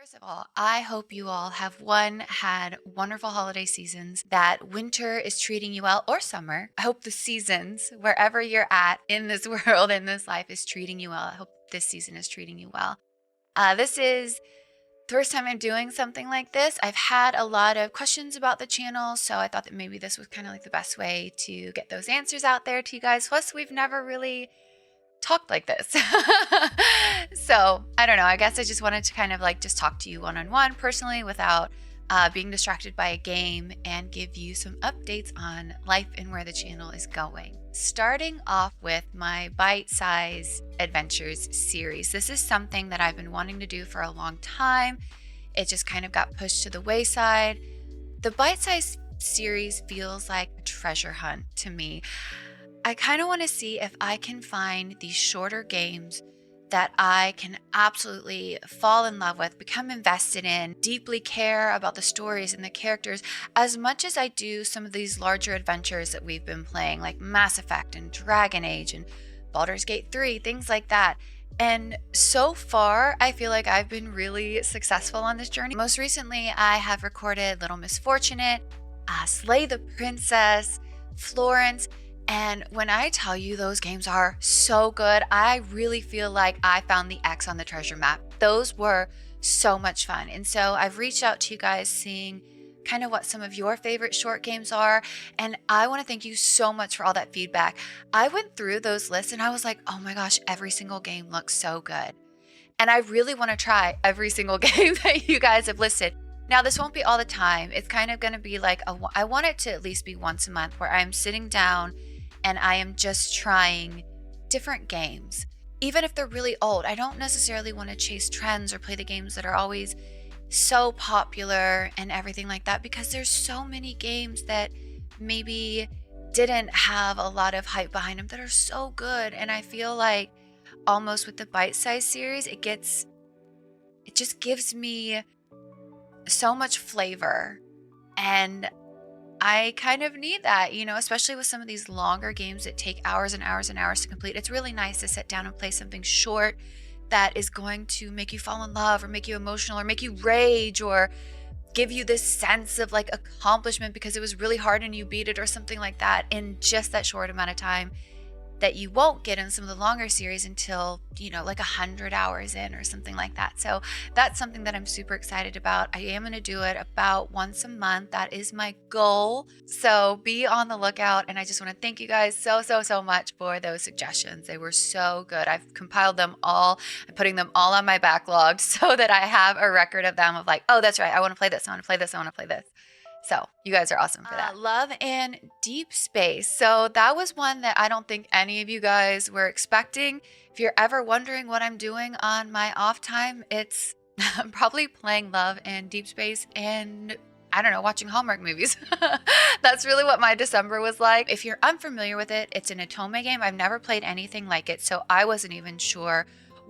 First of all, I hope you all have had wonderful holiday seasons, that winter is treating you well, or summer. I hope the seasons, wherever you're at in this world, in this life, is treating you well. I hope this season is treating you well. This is the first time I'm doing something like this. I've had a lot of questions about the channel, so I thought that maybe this was kind of like the best way to get those answers out there to you guys. Plus, we've never really talked like this. So I don't know. I guess I just wanted to kind of like just talk to you one-on-one personally without being distracted by a game, and give you some updates on life and where the channel is going. Starting off with my bite-size adventures series. This is something that I've been wanting to do for a long time. It just kind of got pushed to the wayside. The bite-size series feels like a treasure hunt to me. I kind of want to see if I can find these shorter games that I can absolutely fall in love with, become invested in, deeply care about the stories and the characters as much as I do some of these larger adventures that we've been playing, like Mass Effect and Dragon Age and Baldur's Gate 3, things like that. And so far, I feel like I've been really successful on this journey. Most recently, I have recorded Little Misfortunate, Slay the Princess, Florence. And when I tell you those games are so good, I really feel like I found the X on the treasure map. Those were so much fun. And so I've reached out to you guys, seeing kind of what some of your favorite short games are. And I want to thank you so much for all that feedback. I went through those lists and I was like, oh my gosh, every single game looks so good. And I really want to try every single game that you guys have listed. Now, this won't be all the time. It's kind of going to be like, I want it to at least be once a month where I'm sitting down and I am just trying different games. Even if they're really old, I don't necessarily want to chase trends or play the games that are always so popular and everything like that, because there's so many games that maybe didn't have a lot of hype behind them that are so good. And I feel like almost with the bite-size series, it just gives me so much flavor. And I kind of need that, especially with some of these longer games that take hours and hours and hours to complete. It's really nice to sit down and play something short that is going to make you fall in love or make you emotional or make you rage or give you this sense of like accomplishment because it was really hard and you beat it or something like that in just that short amount of time that you won't get in some of the longer series until, like 100 hours in or something like that. So that's something that I'm super excited about. I am going to do it about once a month. That is my goal. So be on the lookout. And I just want to thank you guys so much for those suggestions. They were so good. I've compiled them all. I'm putting them all on my backlog so that I have a record of them of like, oh, that's right. I want to play this. I want to play this. I want to play this. So you guys are awesome for that. Love and Deepspace. So that was one that I don't think any of you guys were expecting. If you're ever wondering what I'm doing on my off time, it's I'm probably playing Love and Deepspace and I don't know, watching Hallmark movies. That's really what my December was like. If you're unfamiliar with it, it's an Otome game. I've never played anything like it, so I wasn't even sure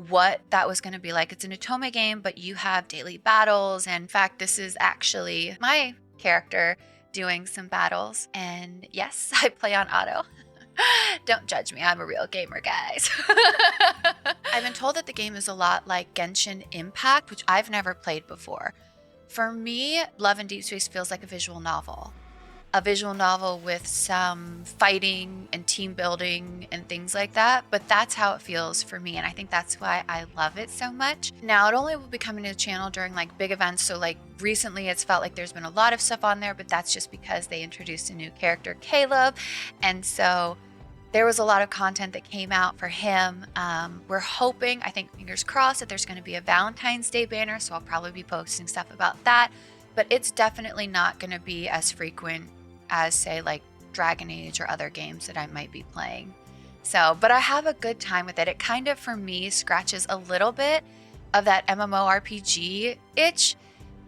what that was going to be like. It's an Otome game, but you have daily battles. And in fact, this is actually my character doing some battles, and yes, I play on auto. Don't judge me, I'm a real gamer, guys. I've been told that the game is a lot like Genshin Impact, which I've never played before. For me, Love and Deepspace feels like a visual novel with some fighting and team building and things like that. But that's how it feels for me. And I think that's why I love it so much. Now, it only will be coming to the channel during like big events. So like recently it's felt like there's been a lot of stuff on there, but that's just because they introduced a new character, Caleb. And so there was a lot of content that came out for him. We're hoping, I think fingers crossed, that there's going to be a Valentine's Day banner. So I'll probably be posting stuff about that. But it's definitely not going to be as frequent as say like Dragon Age or other games that I might be playing. So, but I have a good time with it. It kind of, for me, scratches a little bit of that MMORPG itch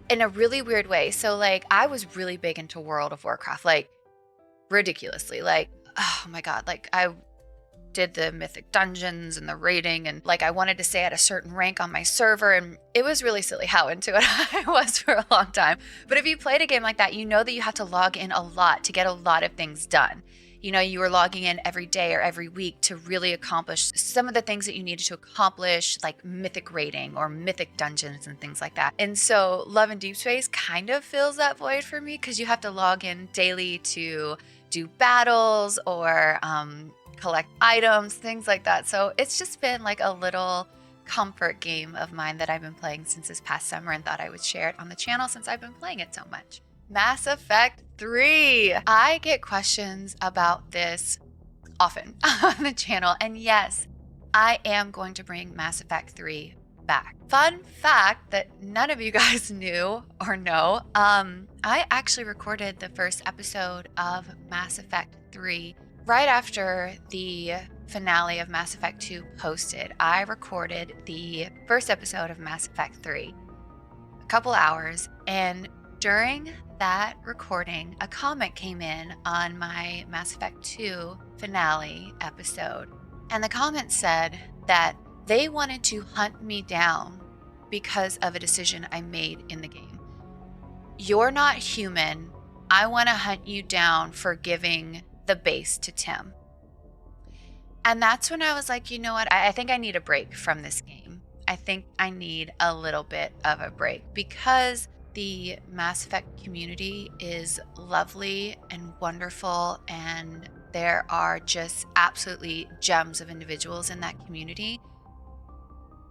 in a really weird way. So like I was really big into World of Warcraft, like ridiculously, like, oh my God, like I did the mythic dungeons and the raiding, and like I wanted to stay at a certain rank on my server, and it was really silly how into it I was for a long time. But if you played a game like that, you know that you have to log in a lot to get a lot of things done. you were logging in every day or every week to really accomplish some of the things that you needed to accomplish, like mythic rating or mythic dungeons and things like that. And so Love and Deepspace kind of fills that void for me because you have to log in daily to do battles or collect items, things like that. So it's just been like a little comfort game of mine that I've been playing since this past summer and thought I would share it on the channel since I've been playing it so much. Mass Effect 3. I get questions about this often on the channel, and yes, I am going to bring Mass Effect 3 back. Fun fact that none of you guys knew or know, I actually recorded the first episode of Mass Effect 3 right after the finale of Mass Effect 2 posted. I recorded the first episode of Mass Effect 3, a couple hours, and during that recording, a comment came in on my Mass Effect 2 finale episode, and the comment said that they wanted to hunt me down because of a decision I made in the game. You're not human. I want to hunt you down for giving the base to Tim. And that's when I was like, you know what? I think I need a break from this game. I think I need a little bit of a break because the Mass Effect community is lovely and wonderful, and there are just absolutely gems of individuals in that community.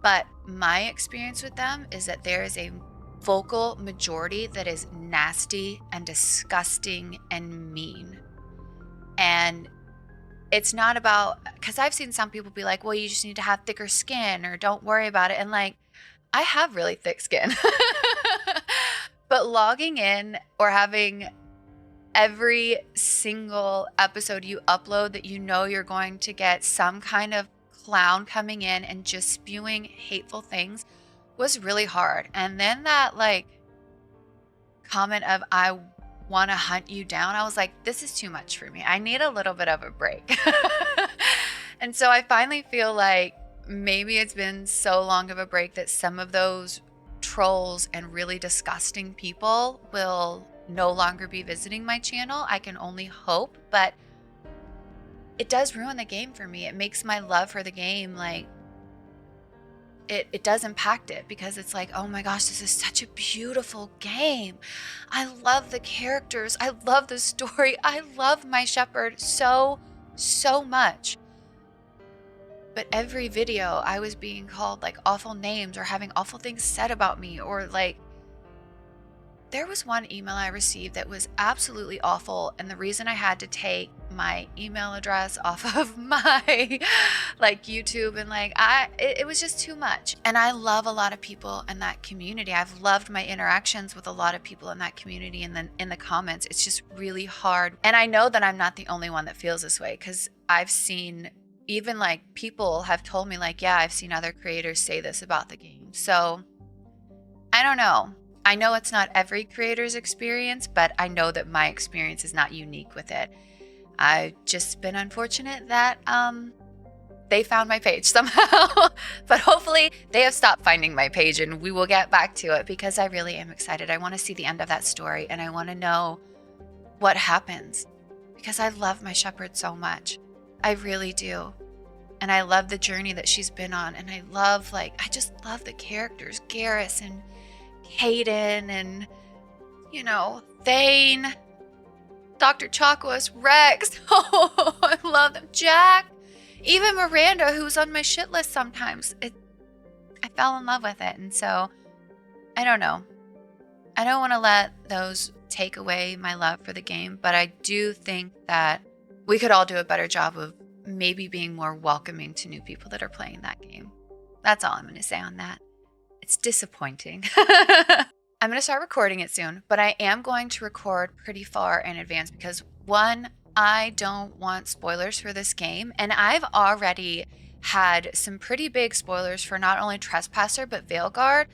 But my experience with them is that there is a vocal majority that is nasty and disgusting and mean. And it's not about, because I've seen some people be like, well, you just need to have thicker skin or don't worry about it. And like, I have really thick skin. But logging in or having every single episode you upload that you know you're going to get some kind of clown coming in and just spewing hateful things was really hard. And then that like comment of I want to hunt you down, I was like, this is too much for me. I need a little bit of a break. And so I finally feel like maybe it's been so long of a break that some of those trolls and really disgusting people will no longer be visiting my channel. I can only hope, but it does ruin the game for me. It makes my love for the game like it does impact it because it's like, oh my gosh, this is such a beautiful game. I love the characters. I love the story. I love my Shepard so much. But every video I was being called like awful names or having awful things said about me, or like there was one email I received that was absolutely awful. And the reason I had to take my email address off of my like YouTube and like it was just too much. And I love a lot of people in that community. I've loved my interactions with a lot of people in that community, and then in the comments, it's just really hard. And I know that I'm not the only one that feels this way because I've seen even like people have told me like, yeah, I've seen other creators say this about the game. So I don't know. I know it's not every creator's experience, but I know that my experience is not unique with it. I've just been unfortunate that they found my page somehow, but hopefully they have stopped finding my page and we will get back to it because I really am excited. I want to see the end of that story and I want to know what happens because I love my Shepard so much. I really do. And I love the journey that she's been on. And I just love the characters, Garrus and Hayden and, Thane, Dr. Chakwas, Rex. Oh, I love them. Jack, even Miranda, who's on my shit list sometimes. I fell in love with it. And so, I don't know. I don't want to let those take away my love for the game, but I do think that we could all do a better job of maybe being more welcoming to new people that are playing that game. That's all I'm going to say on that. It's disappointing. I'm going to start recording it soon, but I am going to record pretty far in advance because one, I don't want spoilers for this game. And I've already had some pretty big spoilers for not only Trespasser, but Veilguard.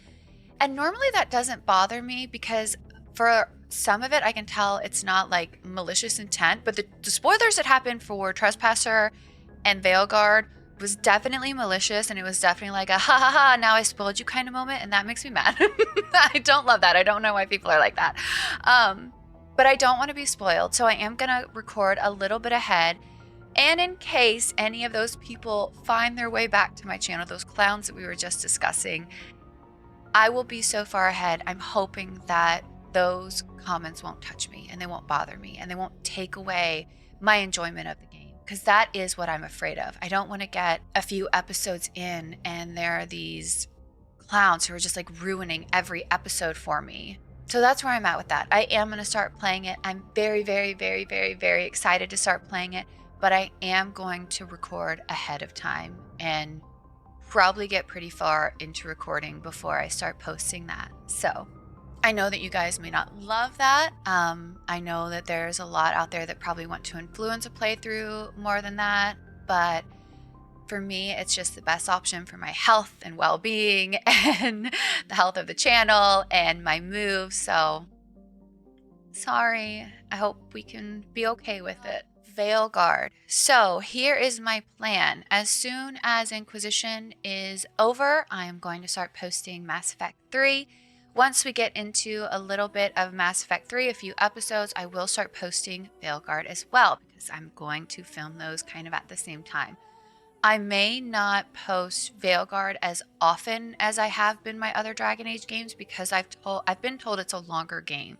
And normally that doesn't bother me because for some of it, I can tell it's not like malicious intent, but the spoilers that happened for Trespasser and Veilguard was definitely malicious, and it was definitely like a ha ha ha, now I spoiled you kind of moment, and that makes me mad. I don't love that. I don't know why people are like that. but I don't want to be spoiled. So I am going to record a little bit ahead. And in case any of those people find their way back to my channel, those clowns that we were just discussing, I will be so far ahead. I'm hoping that those comments won't touch me and they won't bother me and they won't take away my enjoyment of the game, because that is what I'm afraid of. I don't want to get a few episodes in and there are these clowns who are just like ruining every episode for me. So that's where I'm at with that. I am going to start playing it. I'm very, very, very, very, very excited to start playing it, but I am going to record ahead of time and probably get pretty far into recording before I start posting that. So I know that you guys may not love that. I know that there's a lot out there that probably want to influence a playthrough more than that, but for me, it's just the best option for my health and well-being and the health of the channel and my moves. So sorry, I hope we can be okay with it. Veilguard. So here is my plan. As soon as Inquisition is over, I am going to start posting Mass Effect 3. Once we get into a little bit of Mass Effect 3, a few episodes, I will start posting Veilguard as well, because I'm going to film those kind of at the same time. I may not post Veilguard as often as I have been my other Dragon Age games, because I've been told it's a longer game,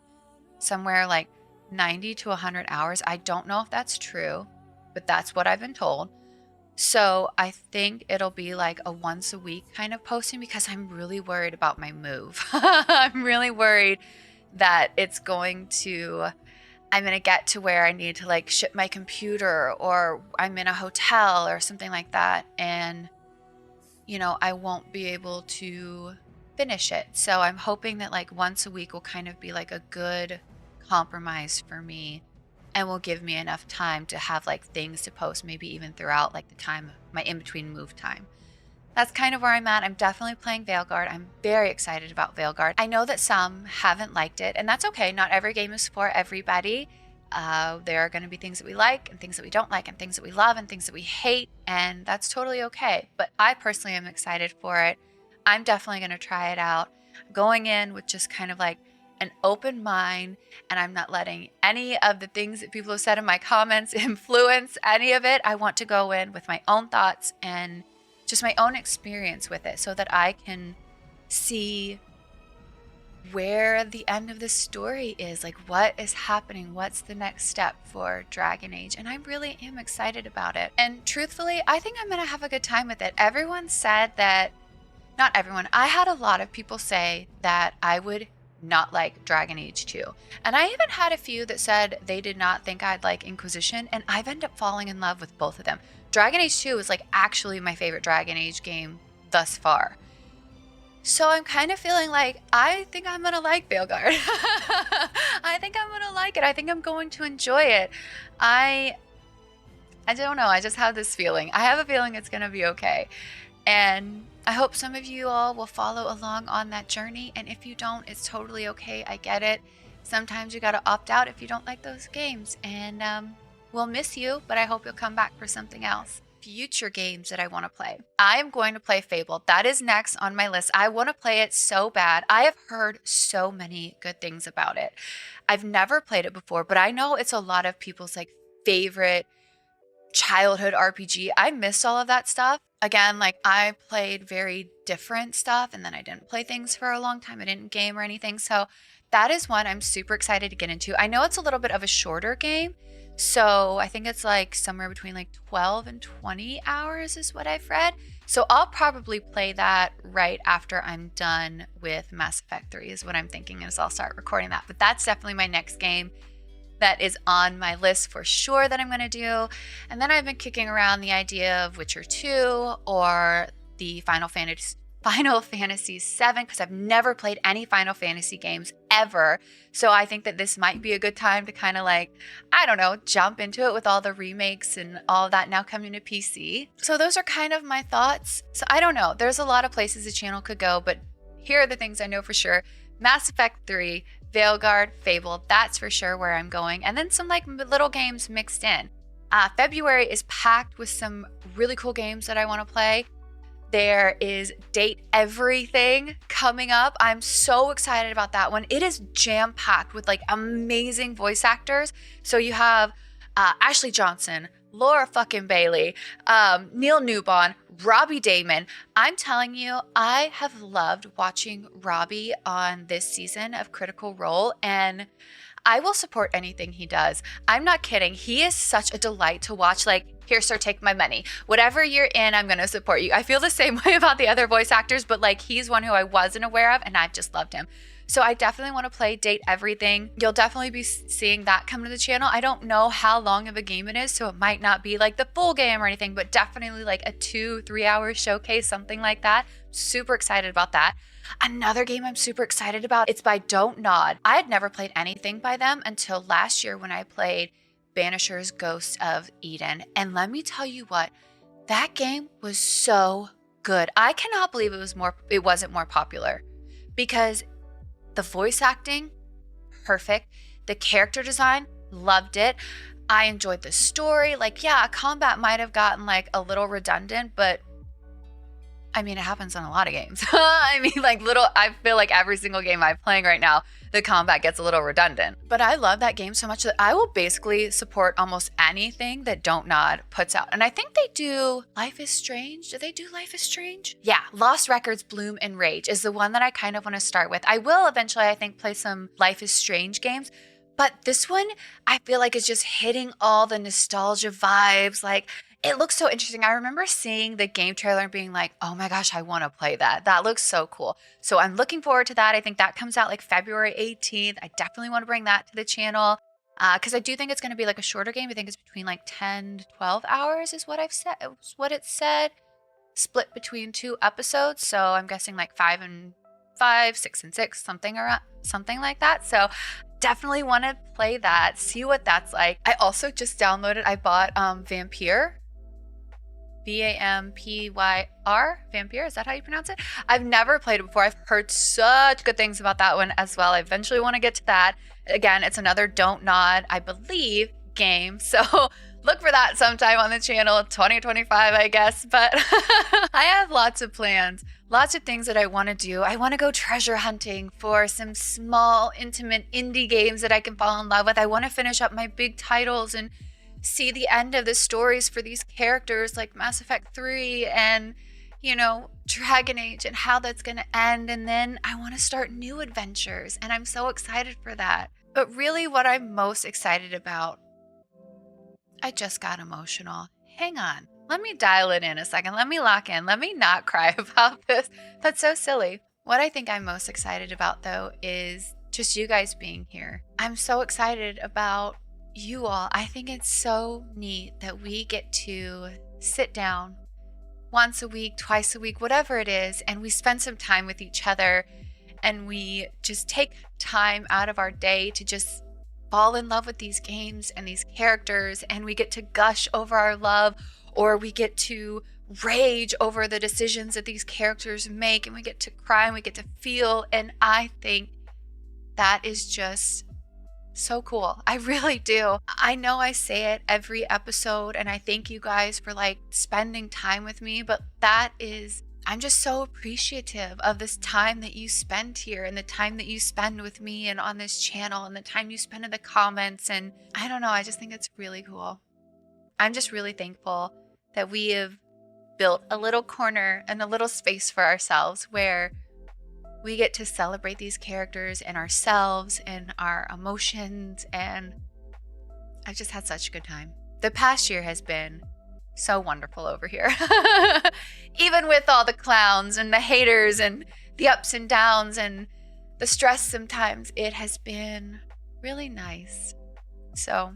somewhere like 90 to 100 hours. I don't know if that's true, but that's what I've been told. So I think it'll be like a once a week kind of posting, because I'm really worried about my move. I'm really worried that I'm going to get to where I need to like ship my computer, or I'm in a hotel or something like that. And, I won't be able to finish it. So I'm hoping that like once a week will kind of be like a good compromise for me and will give me enough time to have like things to post, maybe even throughout like the time, my in-between move time. That's kind of where I'm at. I'm definitely playing Veilguard. I'm very excited about Veilguard. I know that some haven't liked it, and that's okay. Not every game is for everybody. There are going to be things that we like and things that we don't like and things that we love and things that we hate, and that's totally okay. But I personally am excited for it. I'm definitely going to try it out. Going in with just kind of like an open mind, and I'm not letting any of the things that people have said in my comments influence any of it. I want to go in with my own thoughts and just my own experience with it, so that I can see where the end of the story is, like what is happening, what's the next step for Dragon Age. And I really am excited about it. And truthfully, I think I'm gonna have a good time with it. Everyone said that, not everyone, I had a lot of people say that I would not like Dragon Age 2. And I even had a few that said they did not think I'd like Inquisition, and I've ended up falling in love with both of them. Dragon Age 2 is like actually my favorite Dragon Age game thus far. So I'm kind of feeling like I think I'm gonna like Veilguard. I think I'm gonna like it. I think I'm going to enjoy it. I don't know. I just have this feeling. I have a feeling it's gonna be okay. And I hope some of you all will follow along on that journey. And if you don't, it's totally okay. I get it. Sometimes you gotta opt out if you don't like those games. And we'll miss you, but I hope you'll come back for something else. Future games that I want to play. I am going to play Fable. That is next on my list. I want to play it so bad. I have heard so many good things about it. I've never played it before, but I know it's a lot of people's like favorite childhood RPG. I missed all of that stuff. Again, like I played very different stuff, and then I didn't play things for a long time. I didn't game or anything. So that is one I'm super excited to get into. I know it's a little bit of a shorter game. So I think it's like somewhere between like 12 and 20 hours is what I've read. So I'll probably play that right after I'm done with Mass Effect 3 is what I'm thinking, is I'll start recording that. But that's definitely my next game that is on my list for sure that I'm going to do. And then I've been kicking around the idea of Witcher 2 or the Final Fantasy VII, because I've never played any Final Fantasy games ever. So I think that this might be a good time to kind of like, I don't know, jump into it with all the remakes and all of that now coming to PC. So those are kind of my thoughts. So I don't know. There's a lot of places the channel could go, but here are the things I know for sure. Mass Effect 3, Veilguard, Fable, that's for sure where I'm going. And then some like little games mixed in. February is packed with some really cool games that I want to play. There is Date Everything coming up. I'm so excited about that one. It is jam-packed with like amazing voice actors. So you have Ashley Johnson, Laura fucking Bailey, Neil Newbon, Robbie Damon. I'm telling you, I have loved watching Robbie on this season of Critical Role, and I will support anything he does. I'm not kidding. He is such a delight to watch. Like, here, sir, take my money. Whatever you're in, I'm going to support you. I feel the same way about the other voice actors, but like he's one who I wasn't aware of, and I've just loved him. So I definitely want to play Date Everything. You'll definitely be seeing that come to the channel. I don't know how long of a game it is, so it might not be like the full game or anything, but definitely like a 2-3 hour showcase, something like that. Super excited about that. Another game I'm super excited about, it's by Don't Nod. I had never played anything by them until last year when I played Banisher's Ghosts of Eden. And let me tell you what, that game was so good. I cannot believe it wasn't more popular, because the voice acting, perfect. The character design, loved it. I enjoyed the story. Like, yeah, combat might have gotten like a little redundant, but I mean, it happens in a lot of games. I mean, I feel like every single game I'm playing right now, the combat gets a little redundant. But I love that game so much that I will basically support almost anything that Don't Nod puts out. And I think they do Life is Strange. Do they do Life is Strange? Yeah, Lost Records, Bloom, and Rage is the one that I kind of want to start with. I will eventually, I think, play some Life is Strange games. But this one, I feel like is just hitting all the nostalgia vibes. Like, it looks so interesting. I remember seeing the game trailer and being like, oh my gosh, I want to play that. That looks so cool. So I'm looking forward to that. I think that comes out like February 18th. I definitely want to bring that to the channel because I do think it's going to be like a shorter game. I think it's between like 10 to 12 hours is what it said, split between 2 episodes. So I'm guessing like 5 and 5, 6 and 6, something like that. So definitely want to play that, see what that's like. I also just I bought Vampire. Vampyr, Vampire, is that how you pronounce it? I've never played it before. I've heard such good things about that one as well. I eventually want to get to that. Again, it's another Don't Nod, I believe, game. So look for that sometime on the channel, 2025, I guess. But I have lots of plans, lots of things that I want to do. I want to go treasure hunting for some small, intimate indie games that I can fall in love with. I want to finish up my big titles and see the end of the stories for these characters like Mass Effect 3 and, Dragon Age and how that's going to end. And then I want to start new adventures, and I'm so excited for that. But really what I'm most excited about, I just got emotional. Hang on. Let me dial it in a second. Let me lock in. Let me not cry about this. That's so silly. What I think I'm most excited about, though, is just you guys being here. I'm so excited about you all. I think it's so neat that we get to sit down once a week, twice a week, whatever it is, and we spend some time with each other, and we just take time out of our day to just fall in love with these games and these characters, and we get to gush over our love, or we get to rage over the decisions that these characters make, and we get to cry and we get to feel. And I think that is just so cool. I really do. I know I say it every episode, and I thank you guys for like spending time with me, but I'm just so appreciative of this time that you spend here, and the time that you spend with me and on this channel, and the time you spend in the comments. And I don't know, I just think it's really cool. I'm just really thankful that we have built a little corner and a little space for ourselves where we get to celebrate these characters and ourselves and our emotions, and I've just had such a good time. The past year has been so wonderful over here. Even with all the clowns and the haters and the ups and downs and the stress sometimes, it has been really nice. So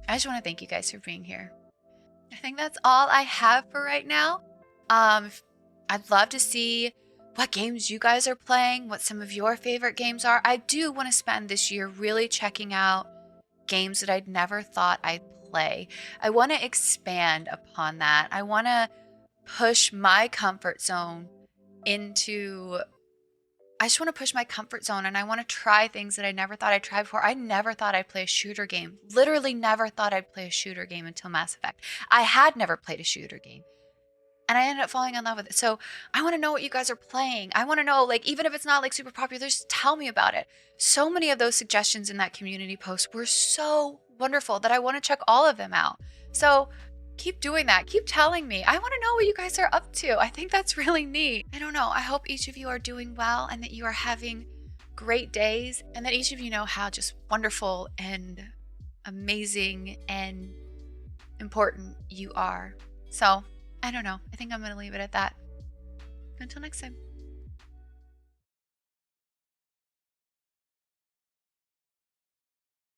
I just want to thank you guys for being here. I think that's all I have for right now. I'd love to see what games you guys are playing, what some of your favorite games are. I do want to spend this year really checking out games that I'd never thought I'd play. I want to expand upon that. I want to push my comfort zone I just want to push my comfort zone, and I want to try things that I never thought I'd try before. I never thought I'd play a shooter game. Literally never thought I'd play a shooter game until Mass Effect. I had never played a shooter game. and I ended up falling in love with it. So I want to know what you guys are playing. I want to know, like, even if it's not like super popular, just tell me about it. So many of those suggestions in that community post were so wonderful that I want to check all of them out. So keep doing that. Keep telling me. I want to know what you guys are up to. I think that's really neat. I don't know. I hope each of you are doing well and that you are having great days, and that each of you know how just wonderful and amazing and important you are. So I don't know. I think I'm going to leave it at that. Until next time.